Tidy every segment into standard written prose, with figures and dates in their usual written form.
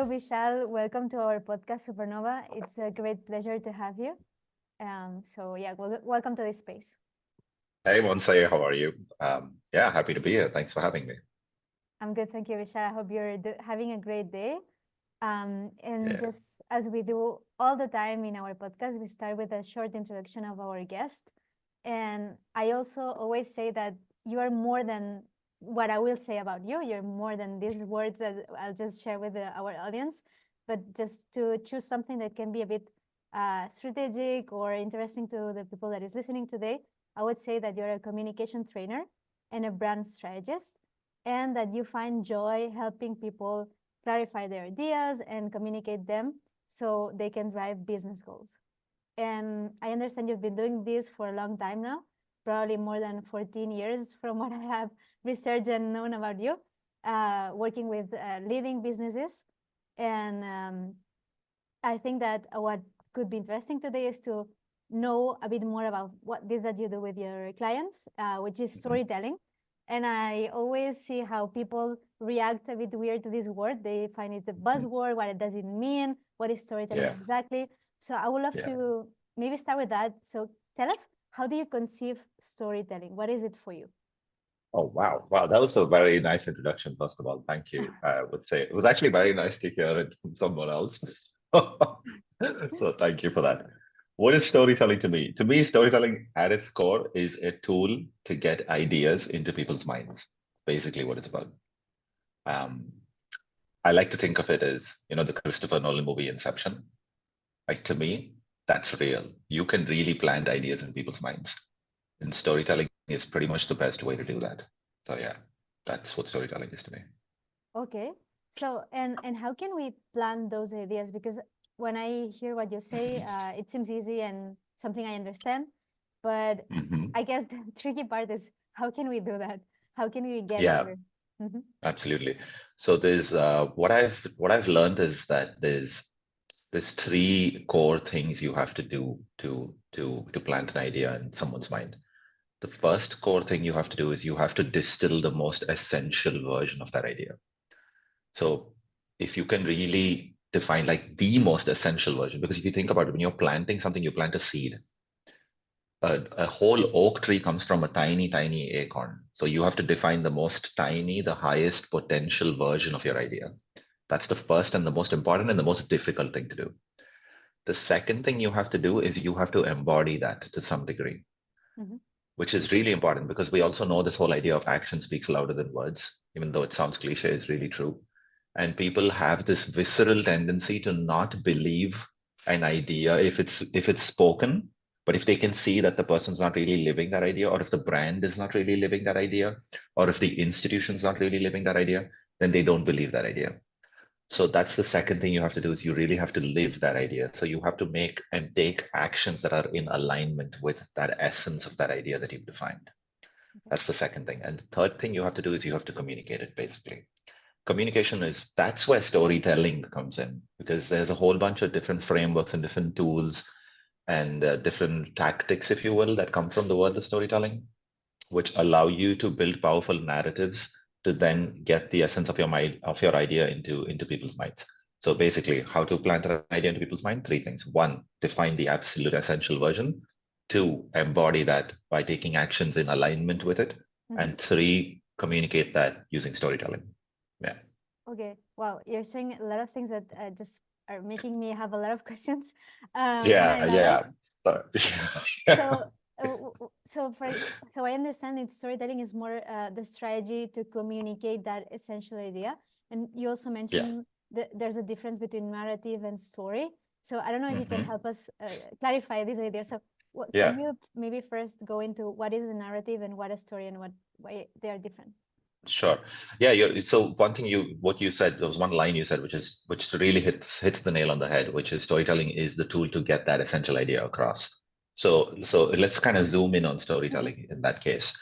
Hello, Vishal. Welcome to our podcast, Supernova. It's a great pleasure to have you. Welcome to this space. Hey, Montse, how are you? Yeah, happy to be here. Thanks for having me. I'm good, thank you, Vishal. I hope you're having a great day. And Yeah. just as we do all the time in our podcast, we start with a short introduction of our guest. And I also always say that you are more than what I will say about you. You're more than these words that I'll just share with our audience. But just to choose something that can be a bit strategic or interesting to the people that is listening today, I would say that you're a communication trainer and a brand strategist, and that you find joy helping people clarify their ideas and communicate them so they can drive business goals. And I understand you've been doing this for a long time now, probably more than 14 years from what I have researched and known about you, working with leading businesses. And I think that what could be interesting today is to know a bit more about what it is that you do with your clients, which is storytelling. And I always see how people react a bit weird to this word. They find it a buzzword. What does it mean? What is storytelling Yeah. exactly? So I would love Yeah. to maybe start with that. So tell us, how do you conceive storytelling? What is it for you? Oh, wow. Wow. That was a very nice introduction, first of all. Thank you. I would say it was actually very nice to hear it from someone else. So thank you for that. What is storytelling to me? To me, storytelling at its core is a tool to get ideas into people's minds. It's basically what it's about. Um, I like to think of it as, the Christopher Nolan movie Inception. Like to me, that's real. You can really plant ideas in people's minds. And storytelling is pretty much the best way to do that. So yeah, that's what storytelling is to me. Okay. So, and how can we plan those ideas? Because when I hear what you say, it seems easy and something I understand. But Hmm. I guess the tricky part is how can we do that? How can we get Yeah, there? Hmm. absolutely. So there's what I've learned is that there's three core things you have to do to plant an idea in someone's mind. The first core thing you have to do is you have to distill the most essential version of that idea. So if you can really define like the most essential version, because if you think about it, when you're planting something, you plant a seed. A whole oak tree comes from a tiny, tiny acorn. So you have to define the most tiny, the highest potential version of your idea. That's the first and the most important and the most difficult thing to do. The second thing you have to do is you have to embody that to some degree, Hmm. which is really important because we also know this whole idea of action speaks louder than words, even though it sounds cliche, is really true. And people have this visceral tendency to not believe an idea if it's spoken, but if they can see that the person's not really living that idea, or if the brand is not really living that idea, or if the institution's not really living that idea, then they don't believe that idea. So that's the second thing you have to do is you really have to live that idea. So you have to make and take actions that are in alignment with that essence of that idea that you've defined. Okay. That's the second thing. And the third thing you have to do is you have to communicate it basically. Communication is that's where storytelling comes in because there's a whole bunch of different frameworks and different tools and different tactics, if you will, that come from the world of storytelling, which allow you to build powerful narratives to then get the essence of your mind of your idea into people's minds. So basically, how to plant an idea into people's mind? Three things. One, define the absolute essential version. Two, embody that by taking actions in alignment with it. Hmm. And three, communicate that using storytelling. Yeah. Okay. Wow. You're sharing a lot of things that just are making me have a lot of questions. And I Yeah, love it. yeah. So, So, so I understand that storytelling is more the strategy to communicate that essential idea. And you also yeah. mentioned that there's a difference between narrative and story. So I don't know if you can Hmm. help us clarify this idea. So, Yeah, can you maybe first go into what is a narrative and what a story and why they are different? sure. Yeah, so one thing what you said, there was one line you said, which really hits the nail on the head, which is storytelling is the tool to get that essential idea across. So let's kind of zoom in on Hmm. storytelling in that case.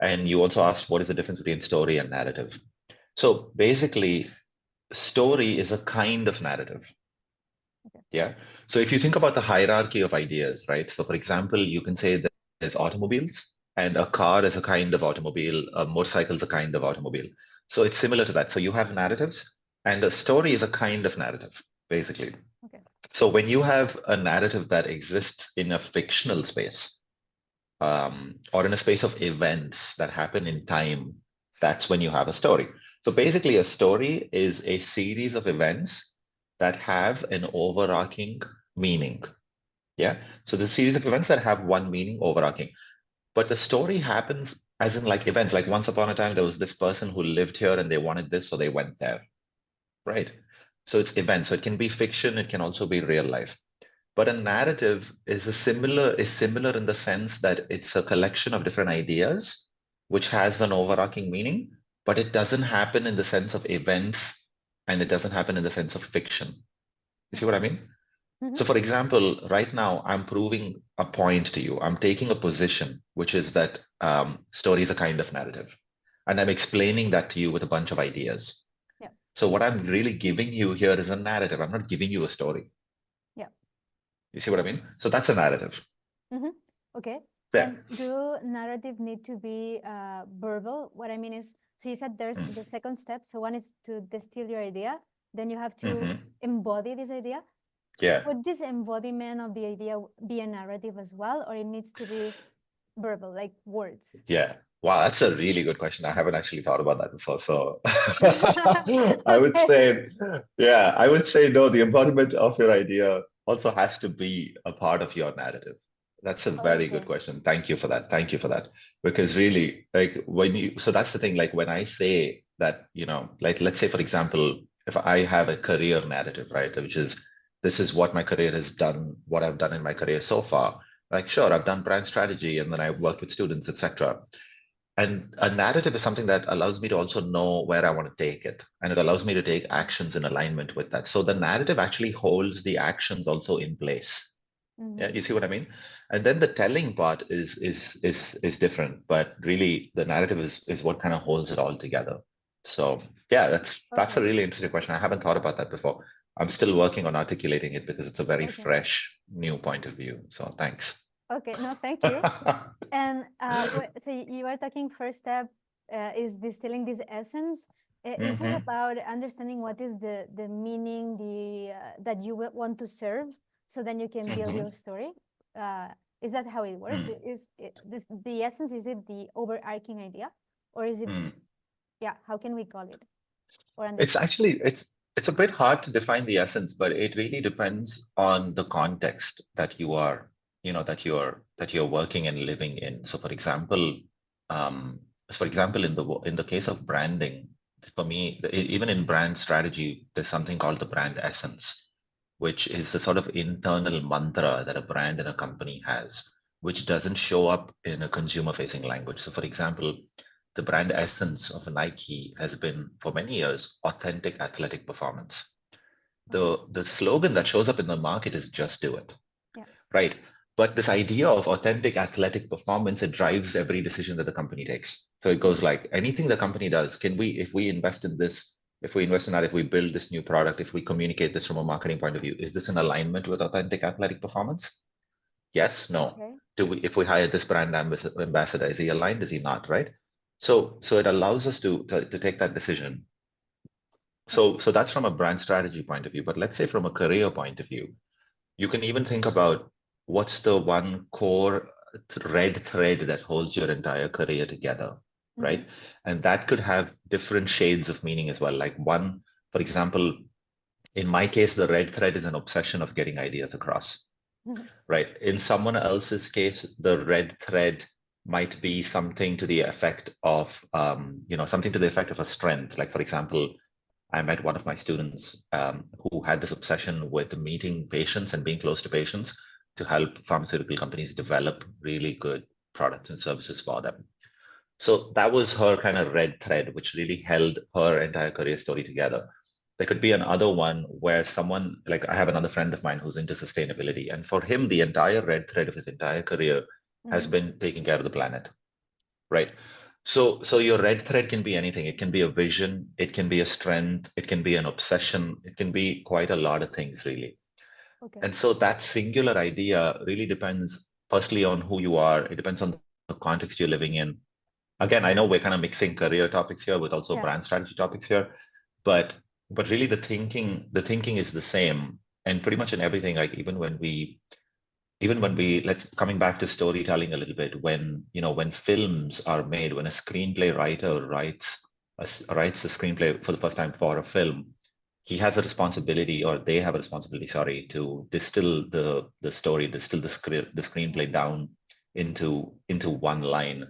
And you also asked what is the difference between story and narrative. So basically, story is a kind of narrative. Okay. Yeah. So if you think about the hierarchy of ideas, right? So for example, you can say that there's automobiles and a car is a kind of automobile, a motorcycle is a kind of automobile. So it's similar to that. So you have narratives And a story is a kind of narrative, basically. Okay. So when you have a narrative that exists in a fictional space, or in a space of events that happen in time, that's when you have a story. So basically, a story is a series of events that have an overarching meaning. Yeah. So the series of events that have one meaning overarching. But the story happens as in like events, like once upon a time, there was this person who lived here and they wanted this, so they went there. Right. So it's events. So it can be fiction, it can also be real life. But a narrative is similar in the sense that it's a collection of different ideas which has an overarching meaning, but it doesn't happen in the sense of events and it doesn't happen in the sense of fiction. You see what I Okay. mean? Mm-hmm. So for example, right now I'm proving a point to you. I'm taking a position, which is that story is a kind of narrative. And I'm explaining that to you with a bunch of ideas. Yeah. So what I'm really giving you here is a narrative. I'm not giving you a story. Yeah. You see what I mean? So that's a narrative. Mm-hmm. Okay. Yeah. And do narrative need to be verbal? What I mean is, so you said there's the second step. So one is to distill your idea. Then you have to Mm-hmm. embody this idea. Yeah. Would this embodiment of the idea be a narrative as well, or it needs to be verbal, like words? Yeah. Wow, that's a really good question. I haven't actually thought about that before. So I would Okay. say, yeah, I would say no, the embodiment of your idea also has to be a part of your narrative. That's a very good Okay. question. Thank you for that. Thank you for that. Because really, like so that's the thing, like when I say that, like let's say, for example, if I have a career narrative, right, which is this is what my career has done, what I've done in my career so far. Like, sure, I've done brand strategy and then I worked with students, etc. And a narrative is something that allows me to also know where I want to take it. And it allows me to take actions in alignment with that. So the narrative actually holds the actions also in place. Yeah, Mm-hmm. you see what I mean? And then the telling part is different, but really the narrative is what kind of holds it all together. So yeah, that's a Okay. really interesting question. I haven't thought about that before. I'm still working on articulating it because it's a very Okay. fresh, new point of view. So thanks. Okay. No, thank you. And so you are talking first step is distilling this essence. Is this Hmm. about understanding what is the meaning that you want to serve, so then you can build Hmm. your story? Uh, is that how it works? This the essence? Is it the overarching idea, or is it? Mm. Yeah. How can we call it or It's understand? actually it's a bit hard to define the essence, but it really depends on the context that you are, that you're working and living in. So um, for example, in the case of branding, for me, even in brand strategy, there's something called the brand essence, which is the sort of internal mantra that a brand and a company has, which doesn't show up in a consumer-facing language. So, for example, the brand essence of Nike has been for many years authentic athletic performance. Okay. The slogan that shows up in the market is just do it, Yeah. right? But this idea of authentic athletic performance, it drives every decision that the company takes. So it goes like anything the company does, if we invest in this, if we invest in that, if we build this new product, if we communicate this from a marketing point of view, is this in alignment with authentic athletic performance? Yes, no. Okay. If we hire this brand ambassador, is he aligned? Is he not? Right? So it allows us to take that decision. Okay. So that's from a brand strategy point of view. But let's say from a career point of view, you can even think about what's the one core red thread that holds your entire career together, Mm-hmm. right? And that could have different shades of meaning as well. Like one, for example, in my case, the red thread is an obsession of getting ideas across. Mm-hmm. Right. In someone else's case, the red thread might be something to the effect of, something to the effect of a strength. Like, for example, I met one of my students who had this obsession with meeting patients and being close to patients to help pharmaceutical companies develop really good products and services for them. So that was her kind of red thread, which really held her entire career story together. There could be another one where someone, like I have another friend of mine who's into sustainability, and for him, the entire red thread of his entire career has Mm-hmm. been taking care of the planet, right? So your red thread can be anything. It can be a vision, it can be a strength, it can be an obsession, it can be quite a lot of things, really. Okay. And so that singular idea really depends, firstly, on who you are. It depends on the context you're living in. Again, I know we're kind of mixing career topics here with also Yeah. brand strategy topics here, but but really the thinking is the same, and pretty much in everything. Like even when we let's coming back to storytelling a little bit, when when films are made, when a screenplay writer writes a screenplay for the first time for a film, he has a responsibility, or they have a responsibility, sorry, to distill the story, distill the screenplay down into one line,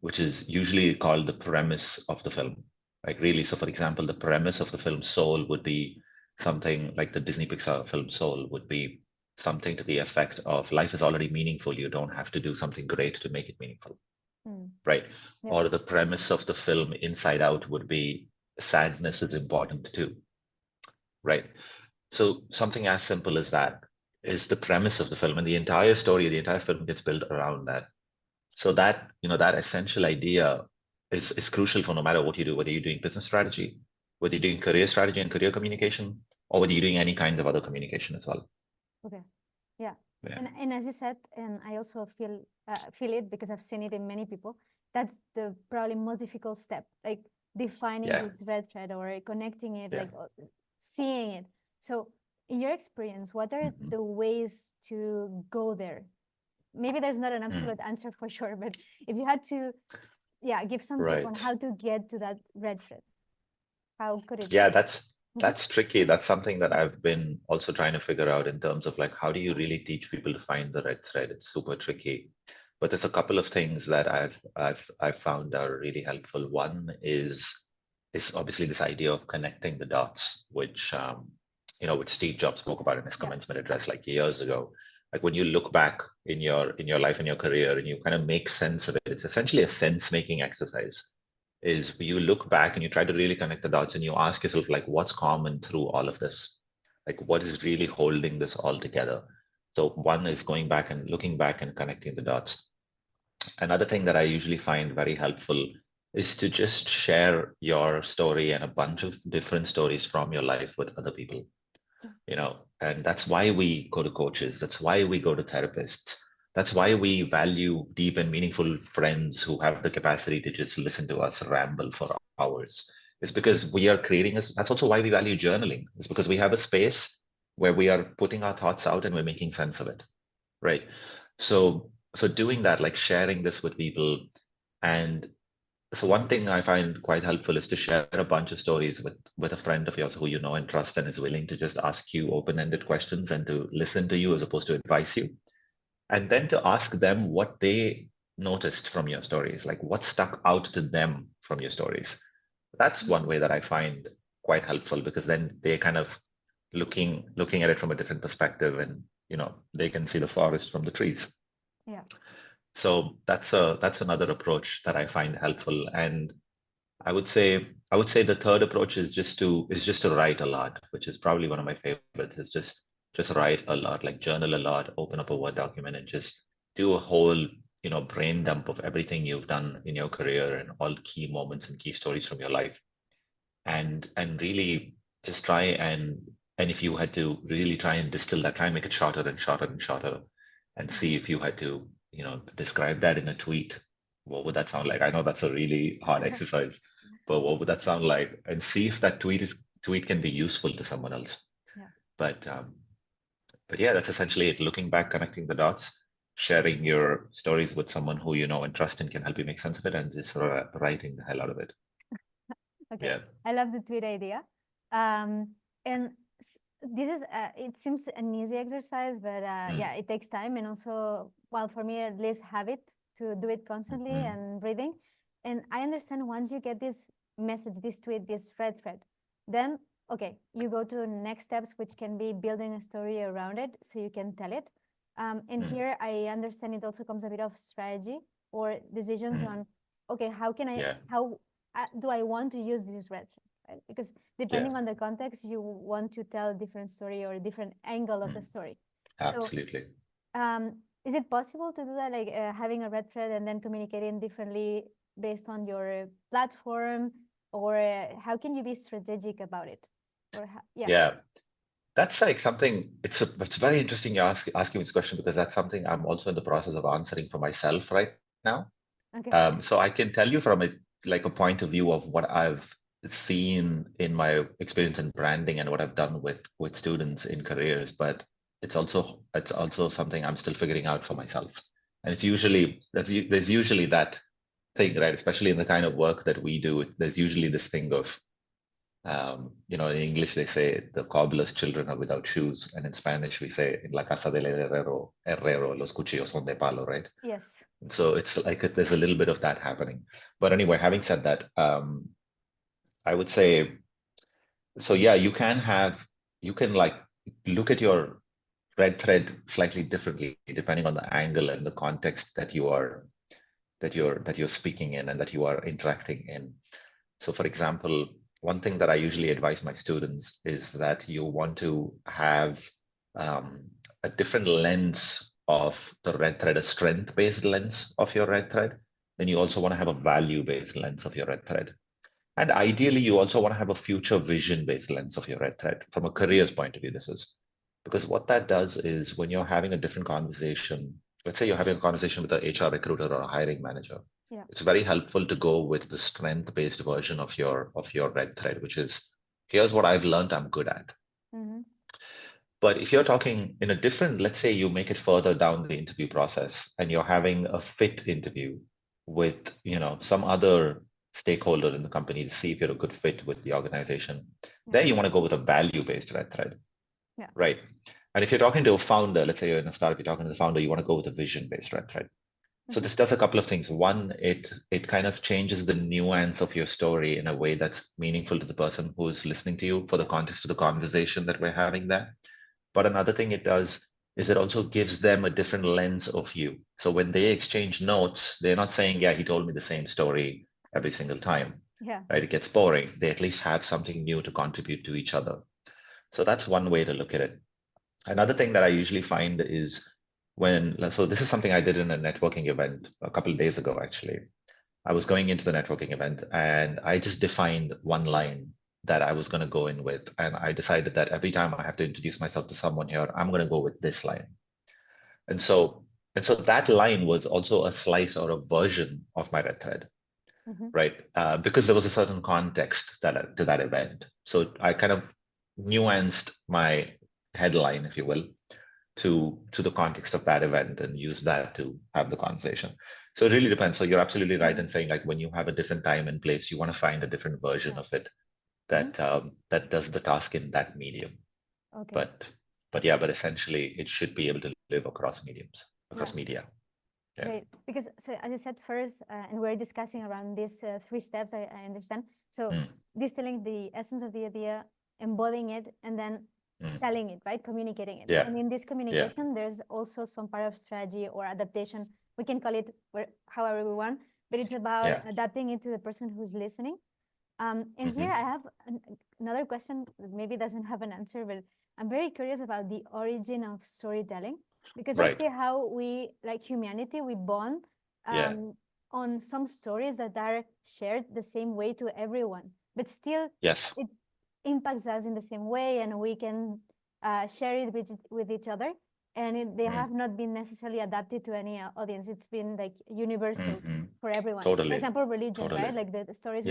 which is usually called the premise of the film. Like really, so for example, the premise of the film Soul would be something like the Disney Pixar film Soul would be something to the effect of life is already meaningful. You don't have to do something great to make it meaningful, right? Yep. Or the premise of the film Inside Out would be sadness is important too, right? So something as simple as that is the premise of the film, and the entire story, the entire film gets built around that. So that, that essential idea is crucial for no matter what you do, whether you're doing business strategy, whether you're doing career strategy and career communication, or whether you're doing any kind of other communication as well. Okay. Yeah. Yeah. And as you said, and I also feel it because I've seen it in many people. That's the probably most difficult step, like defining Yeah. this red thread or connecting it, Yeah. like seeing it. So, in your experience, what are Mhm. the ways to go there? Maybe there's not an Mm. absolute answer for sure, but if you had to, yeah, give some tip on Right. how to get to that red thread, how could it Yeah, be? that's tricky. That's something that I've been also trying to figure out in terms of like how do you really teach people to find the right thread? It's super tricky. But there's a couple of things that I've found are really helpful. One is obviously this idea of connecting the dots, which Steve Jobs spoke about in his Yeah. commencement address like years ago. Like when you look back in your life and your career and you kind of make sense of it, it's essentially a sense making exercise. Is you look back and you try to really connect the dots and you ask yourself like what's common through all of this, like what is really holding this all together. So one is going back and looking back and connecting the dots. Another thing that I usually find very helpful is to just share your story and a bunch of different stories from your life with other people, and that's why we go to coaches. That's why we go to therapists. That's why we value deep and meaningful friends who have the capacity to just listen to us ramble for hours. It's because we are creating us. That's also why we value journaling. It's because we have a space where we are putting our thoughts out and we're making sense of it, right? So doing that, like sharing this with people, and so one thing I find quite helpful is to share a bunch of stories with a friend of yours who you know and trust and is willing to just ask you open-ended questions and to listen to you as opposed to advise you. And then to ask them what they noticed from your stories, like what stuck out to them from your stories. That's one way that I find quite helpful because then they kind of looking at it from a different perspective, and they can see the forest from the trees. Yeah. So that's another approach that I find helpful. And I would say the third approach is just to write a lot, which is probably one of my favorites. Is just write a lot, like journal a lot, open up a Word document and just do a whole brain dump of everything you've done in your career and all key moments and key stories from your life, and really just try and if you had to really try and distill that, try and make it shorter and shorter and shorter, and see if you had to describe that in a tweet, what would that sound like? I know that's a really hard exercise, but what would that sound like? And see if that tweet can be useful to someone else. Yeah. But yeah, that's essentially it. Looking back, connecting the dots, sharing your stories with someone who you know and trust and can help you make sense of it, and just writing the hell out of it. Okay. Yeah. I love the tweet idea. And this is, it seems an easy exercise, but yeah, it takes time. And also, well, for me, at least habit to do it constantly Mm. and reading. And I understand once you get this message, this tweet, this red thread, then, okay, you go to next steps, which can be building a story around it so you can tell it. And here I understand it also comes a bit of strategy or decisions Mm. on, okay, Yeah. how do I want to use this red thread, right? Because Yeah. depending on the context, you want to tell a different story or a different angle of the Mm. story. So, Absolutely. is it possible to do that, like having a red thread and then communicating differently based on your platform, or how can you be strategic about it? Or yeah, Yeah. That's like something, it's very interesting you asking this question because that's something I'm also in the process of answering for myself right now. okay, So I can tell you from a point of view of what I've seen in my experience in branding and what I've done with students in careers, but it's also something I'm still figuring out for myself. And it's usually there's usually that thing, right? Especially in the kind of work that we do, there's usually this thing of in English they say the cobbler's children are without shoes, and in Spanish we say en la casa del herrero los cuchillos son de palo, right? Yes. So it's like there's a little bit of that happening. But anyway, having said that, I would say, so yeah, you can like look at your red thread slightly differently depending on the angle and the context that you're speaking in and that you are interacting in. So for example, one thing that I usually advise my students is that you want to have um, a different lens of the red thread, a strength-based lens of your red thread. Then you also want to have a value-based lens of your red thread. And ideally, you also want to have a future vision-based lens of your red thread from a careers point of view. This is because what that does is when you're having a different conversation, let's say you're having a conversation with an HR recruiter or a hiring manager, Yeah. it's very helpful to go with the strength-based version of your red thread, which is here's what I've learned I'm good at. Mm-hmm. But if you're talking in a different, let's say you make it further down the interview process and you're having a fit interview with, some other stakeholder in the company to see if you're a good fit with the organization, there you want to go with a value-based red thread, Yeah. right? And if you're talking to a founder, let's say you're in a startup, you're talking to the founder, you want to go with a vision-based red thread. So this does a couple of things. One, it kind of changes the nuance of your story in a way that's meaningful to the person who's listening to you for the context of the conversation that we're having there. But another thing it does is it also gives them a different lens of you. So when they exchange notes, they're not saying, yeah, he told me the same story every single time, Yeah. right? It gets boring. They at least have something new to contribute to each other. So that's one way to look at it. Another thing that I usually find is so this is something I did in a networking event a couple of days ago, actually. I was going into the networking event and I just defined one line that I was going to go in with. And I decided that every time I have to introduce myself to someone here, I'm going to go with this line. And so, that line was also a slice or a version of my red thread, right? Because there was a certain context to that event. So I kind of nuanced my headline, if you will, to the context of that event and use that to have the conversation. So it really depends. So you're absolutely right in saying like when you have a different time and place, you want to find a different version of it that does the task in that medium. Okay. But essentially it should be able to live across mediums, across media. Yeah. Great. Because so as I said first, and we're discussing around these 3 steps, I understand. So distilling the essence of the idea, embodying it, and then telling it, right? Communicating it. Yeah. And in this communication, there's also some part of strategy or adaptation. We can call it however we want, but it's about adapting it to the person who's listening. And here I have another question that maybe doesn't have an answer, but I'm very curious about the origin of storytelling, because I see how we, like humanity, we bond on some stories that are shared the same way to everyone, but still it impacts us in the same way, and we can share it with each other. And they have not been necessarily adapted to any audience. It's been like universal for everyone. Totally. For example, religion, right? Like the stories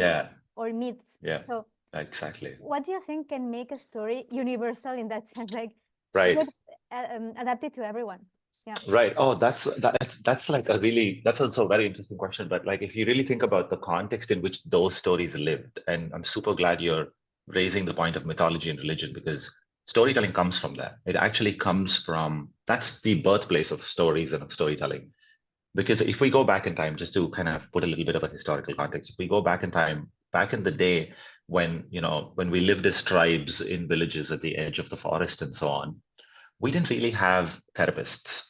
or myths. Yeah. So exactly. What do you think can make a story universal in that sense? Like Right. Adapted to everyone. Yeah. Right. Oh, that's like that's also a very interesting question. But like if you really think about the context in which those stories lived, and I'm super glad you're raising the point of mythology and religion because storytelling comes from that. It actually comes from that's the birthplace of stories and of storytelling. Because if we go back in time, just to kind of put a little bit of a historical context, if we go back in time, back in the day when we lived as tribes in villages at the edge of the forest and so on, we didn't really have therapists.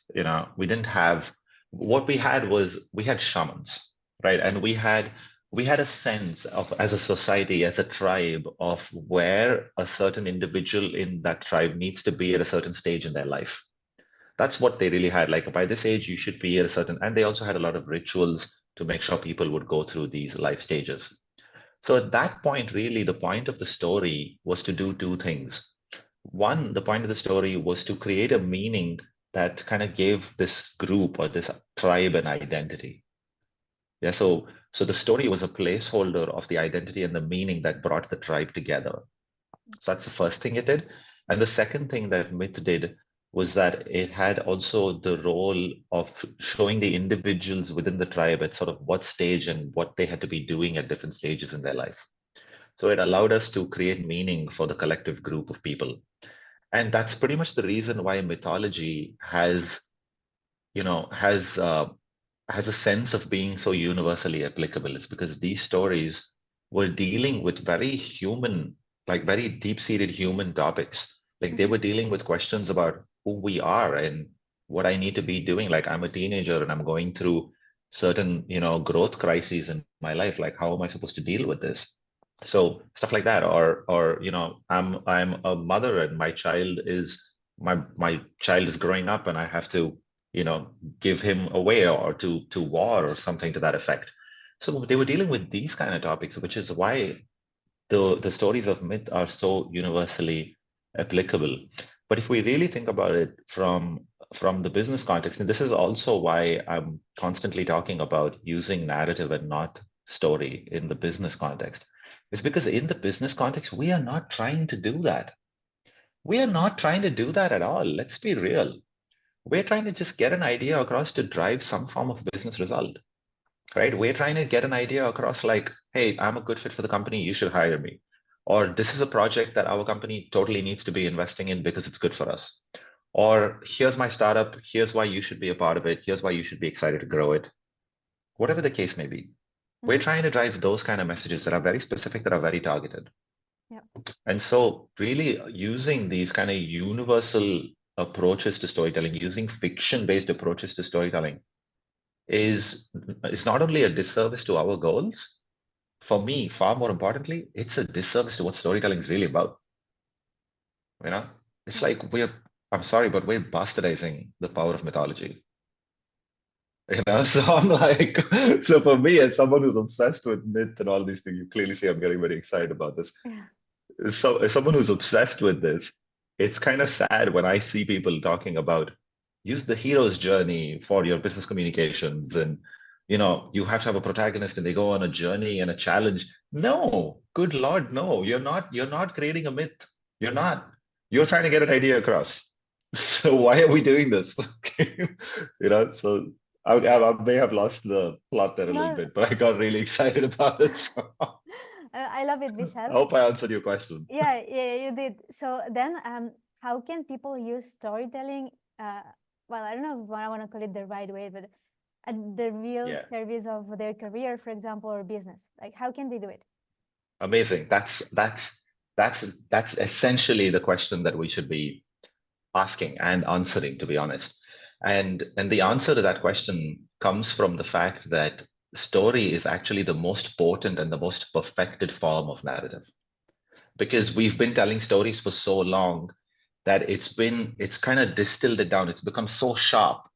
We didn't have, what we had shamans, right? And we had a sense of, as a society, as a tribe, of where a certain individual in that tribe needs to be at a certain stage in their life. That's what they really had. Like by this age, you should be at a certain, and they also had a lot of rituals to make sure people would go through these life stages. So at that point, really, the point of the story was to do two things. One, the point of the story was to create a meaning that kind of gave this group or this tribe an identity. Yeah, so the story was a placeholder of the identity and the meaning that brought the tribe together. So that's the first thing it did. And the second thing that myth did was that it had also the role of showing the individuals within the tribe at sort of what stage and what they had to be doing at different stages in their life. So it allowed us to create meaning for the collective group of people. And that's pretty much the reason why mythology has a sense of being so universally applicable. It's because these stories were dealing with very human, like very deep-seated human topics. Like they Mhm. were dealing with questions about who we are and what I need to be doing. Like I'm a teenager and I'm going through certain, growth crises in my life. Like how am I supposed to deal with this? So stuff like that. Or I'm a mother and my child is growing up and I have to give him away or to war or something to that effect. So they were dealing with these kind of topics, which is why the stories of myth are so universally applicable. But if we really think about it from the business context, and this is also why I'm constantly talking about using narrative and not story in the business context, is because in the business context, we are not trying to do that. We are not trying to do that at all. Let's be real. We're trying to just get an idea across to drive some form of business result, right? We're trying to get an idea across like, hey, I'm a good fit for the company, you should hire me. Or this is a project that our company totally needs to be investing in because it's good for us. Or here's my startup, here's why you should be a part of it, here's why you should be excited to grow it. Whatever the case may be. We're Mhm. trying to drive those kind of messages that are very specific, that are very targeted. Yeah. And so, really using these kind of universal approaches to storytelling, using fiction-based approaches to storytelling, is not only a disservice to our goals. For me, far more importantly, it's a disservice to what storytelling is really about. You know, it's Yeah. like I'm sorry, but we're bastardizing the power of mythology. So I'm like, so for me, as someone who's obsessed with myth and all these things, you clearly see I'm getting very excited about this. Yeah. So as someone who's obsessed with this, it's kind of sad when I see people talking about use the hero's journey for your business communications and you have to have a protagonist and they go on a journey and a challenge. No, good Lord, no, you're not creating a myth. You're not. You're trying to get an idea across. So why are we doing this? So I may have lost the plot there a little No, bit, but I got really excited about it. So I love it, I Vishal. hope I answered your question. Yeah, yeah, you did. So then, how can people use storytelling? Uh, well, I don't know what I want to call it the right way, but at the real Yeah, service of their career, for example, or business. Like, how can they do it? amazing. That's essentially the question that we should be asking and answering, to be honest. And the answer to that question comes from the fact that story is actually the most potent and the most perfected form of narrative. Because we've been telling stories for so long that it's kind of distilled it down. It's become so sharp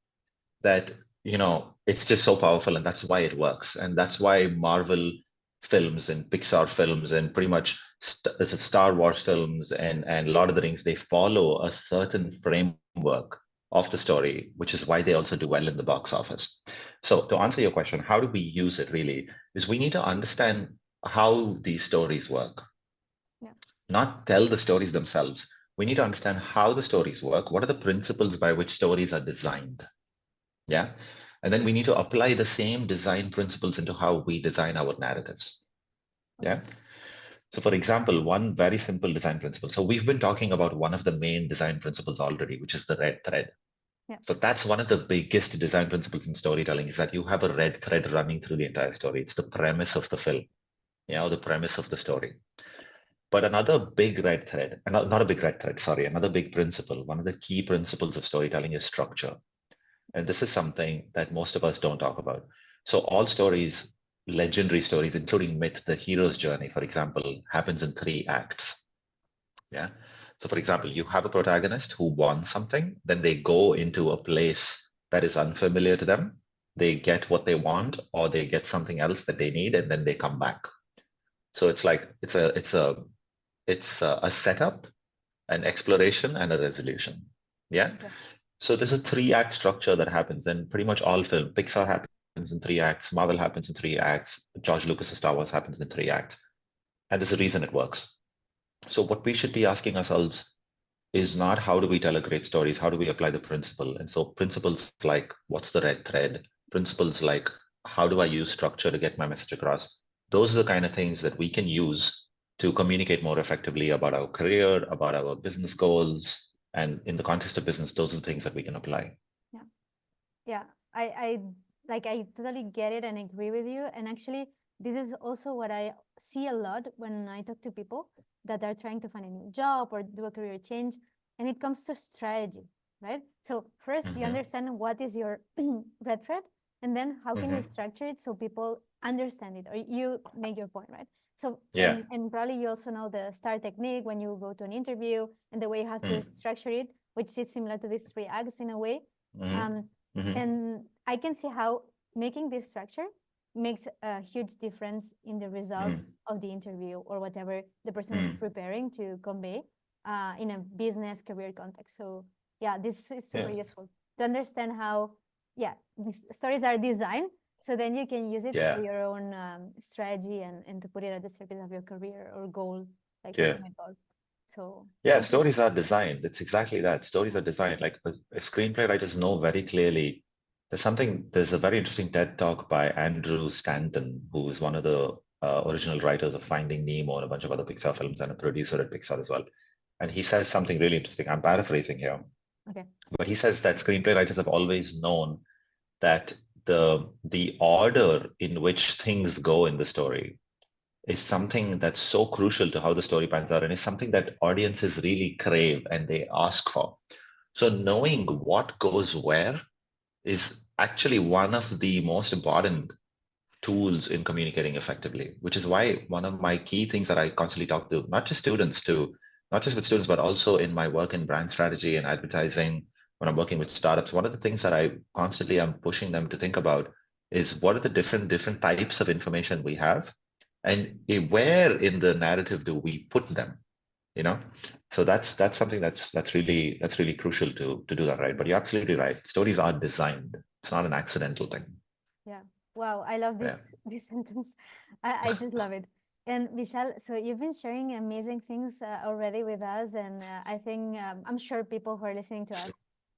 that it's just so powerful, and that's why it works, and that's why Marvel films and Pixar films and pretty much Star Wars films and Lord of the Rings, they follow a certain framework of the story, which is why they also do well in the box office. So to answer your question, how do we use it really is we need to understand how these stories work, Yeah. not tell the stories themselves. We need to understand how the stories work, what are the principles by which stories are designed. Yeah. And then we need to apply the same design principles into how we design our narratives. Okay. Yeah. So, for example, one very simple design principle. So, we've been talking about one of the main design principles already, which is the red thread. Yeah. So, that's one of the biggest design principles in storytelling is that you have a red thread running through the entire story. It's the premise of the film, the premise of the story. But another big red thread, not a big red thread, sorry, another big principle, one of the key principles of storytelling is structure. And this is something that most of us don't talk about. So all stories, legendary stories, including myth, the hero's journey, for example, happens in 3 acts. Yeah. So for example, you have a protagonist who wants something, then they go into a place that is unfamiliar to them. They get what they want, or they get something else that they need, and then they come back. So it's like it's a setup, an exploration, and a resolution. Yeah. Okay. So there's a 3 act structure that happens, and pretty much all film. Pixar happens happens in 3 acts, Marvel happens in 3 acts, George Lucas's Star Wars happens in 3 acts. And there's a reason it works. So what we should be asking ourselves is not how do we tell a great stories, how do we apply the principle? And so principles like what's the red thread? Principles like how do I use structure to get my message across? Those are the kind of things that we can use to communicate more effectively about our career, about our business goals. And in the context of business, those are the things that we can apply. Yeah. Yeah. I totally get it and agree with you. And actually, this is also what I see a lot when I talk to people that are trying to find a new job or do a career change. And it comes to strategy, right? So first you understand what is your red thread, and then how can you structure it so people understand it or you make your point, right? So Yeah. and probably you also know the STAR technique when you go to an interview and the way you have to structure it, which is similar to these 3 acts in a way. And I can see how making this structure makes a huge difference in the result of the interview or whatever the person is preparing to convey in a business career context. So yeah, this is super useful to understand how, yeah, these stories are designed. So then you can use it for your own strategy and to put it at the service of your career or goal, like ultimate goal. So yeah, stories are designed. It's exactly that. Stories are designed. Like a screenplay writers know very clearly. There's a very interesting TED talk by Andrew Stanton, who is one of the original writers of Finding Nemo and a bunch of other Pixar films and a producer at Pixar as well. And he says something really interesting. I'm paraphrasing here. Okay. But he says that screenplay writers have always known that the order in which things go in the story is something that's so crucial to how the story pans out and is something that audiences really crave and they ask for. So knowing what goes where is actually one of the most important tools in communicating effectively, which is why one of my key things that I constantly talk to, not just with students, but also in my work in brand strategy and advertising, when I'm working with startups, one of the things that I constantly am pushing them to think about is what are the different types of information we have and where in the narrative do we put them, you know? So that's something that's really crucial to do that, right? But you're absolutely right. Stories are designed. It's not an accidental thing. Yeah. Wow, I love this sentence. I just love it. And Vishal, so you've been sharing amazing things already with us, and I think I'm sure people who are listening to us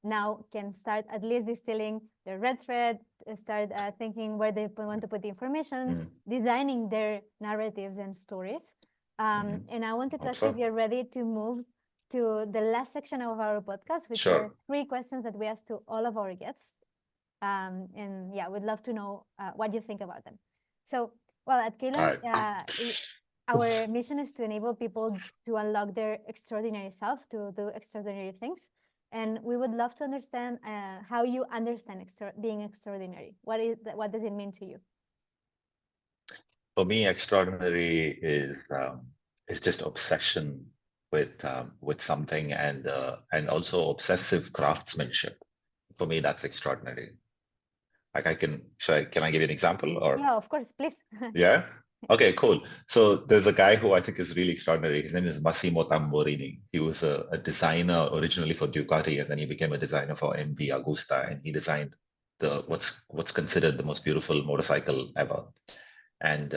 now can start at least distilling their red thread, start thinking where they want to put the information, designing their narratives and stories. And I wanted to ask you if you're ready to move to the last section of our podcast, which are 3 questions that we ask to all of our guests. And yeah, we'd love to know what you think about them. So, well, at Kaelon, our mission is to enable people to unlock their extraordinary self, to do extraordinary things. And we would love to understand how you understand being extraordinary. What does it mean to you? For me, extraordinary is just obsession with something and also obsessive craftsmanship. For me, that's extraordinary. Like can I give you an example or? Yeah, of course, please. Yeah. Okay, cool. So there's a guy who I think is really extraordinary. His name is Massimo Tamburini. He was a designer originally for Ducati, and then he became a designer for MV Agusta, and he designed what's considered the most beautiful motorcycle ever. And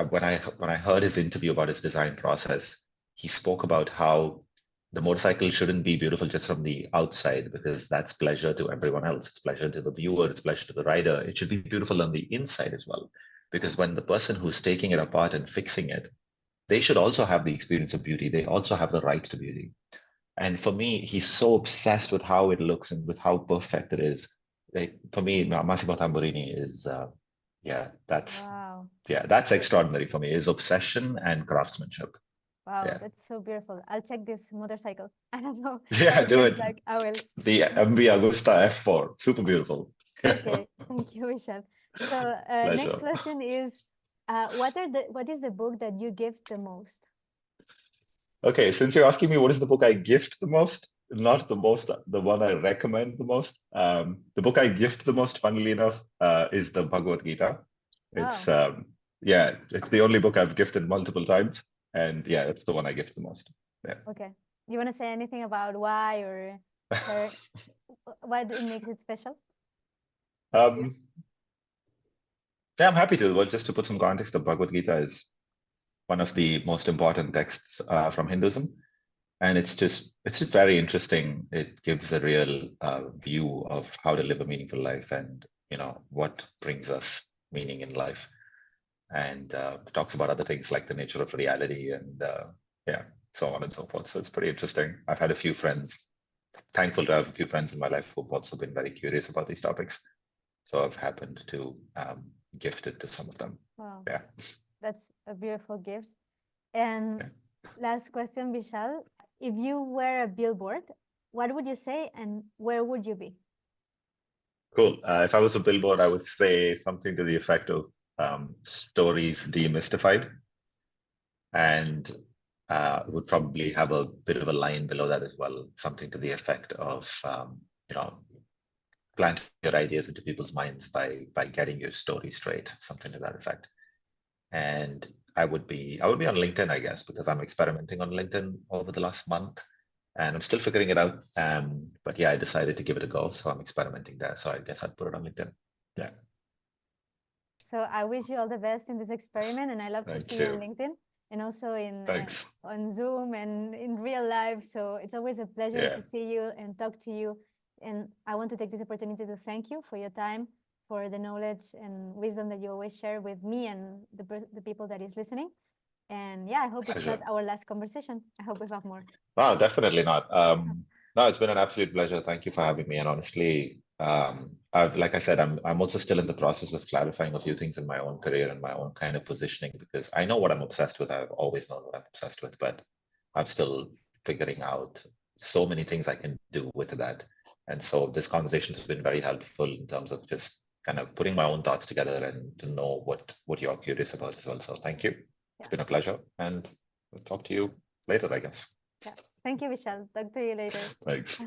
when I heard his interview about his design process, he spoke about how the motorcycle shouldn't be beautiful just from the outside because that's pleasure to everyone else. It's pleasure to the viewer. It's pleasure to the rider. It should be beautiful on the inside as well, because when the person who's taking it apart and fixing it, they should also have the experience of beauty. They also have the right to beauty. And for me, he's so obsessed with how it looks and with how perfect it is. For me, Massimo Tamburini is that's extraordinary for me, is obsession and craftsmanship. Wow, that's so beautiful. I'll check this motorcycle. I don't know. Yeah, do it. Like, I will. The MV Agusta F4, super beautiful. Okay, thank you, Vishal. So next question is, what is the book that you gift the most? Okay, since you're asking me what is the book I gift the most, not the most, the one I recommend the most. The book I gift the most, funnily enough, is the Bhagavad Gita. It's it's the only book I've gifted multiple times, and yeah, it's the one I gift the most. Yeah. Okay. You want to say anything about why or share what it makes it special? Yeah, I'm happy to. Well, just to put some context, the Bhagavad Gita is one of the most important texts from Hinduism. And it's just very interesting. It gives a real view of how to live a meaningful life and, what brings us meaning in life. And talks about other things like the nature of reality and yeah, so on and so forth. So it's pretty interesting. I've had a few friends, thankful to have a few friends in my life who've also been very curious about these topics. So I've happened to gift it to some of them. Wow, Yeah. that's a beautiful gift. And Yeah. last question, Vishal. If you were a billboard, what would you say and where would you be? Cool. If I was a billboard, I would say something to the effect of stories demystified, and would probably have a bit of a line below that as well, something to the effect of you know plant your ideas into people's minds by getting your story straight, something to that effect. And I would be on LinkedIn, I guess, because I'm experimenting on LinkedIn over the last month, and I'm still figuring it out. But yeah, I decided to give it a go, so I'm experimenting there. So I guess I'd put it on LinkedIn. Yeah. So I wish you all the best in this experiment, and I love to Thank see you on you. LinkedIn and also in Thanks. on Zoom and in real life. So it's always a pleasure Yeah. to see you and talk to you. And I want to take this opportunity to thank you for your time, for the knowledge and wisdom that you always share with me and the people that is listening. And yeah, I hope it's not Pleasure. our last conversation. I hope we have more. No, definitely not. No, it's been an absolute pleasure. Thank you for having me. And honestly, like I said, I'm also still in the process of clarifying a few things in my own career and my own kind of positioning, because I know what I'm obsessed with. I've always known what I'm obsessed with, but I'm still figuring out so many things I can do with that. And so this conversation has been very helpful in terms of just kind of putting my own thoughts together and to know what you're curious about as well. So thank you. Yeah. It's been a pleasure, and I'll talk to you later, I guess. Yeah. Thank you, Vishal. Talk to you later. Thanks.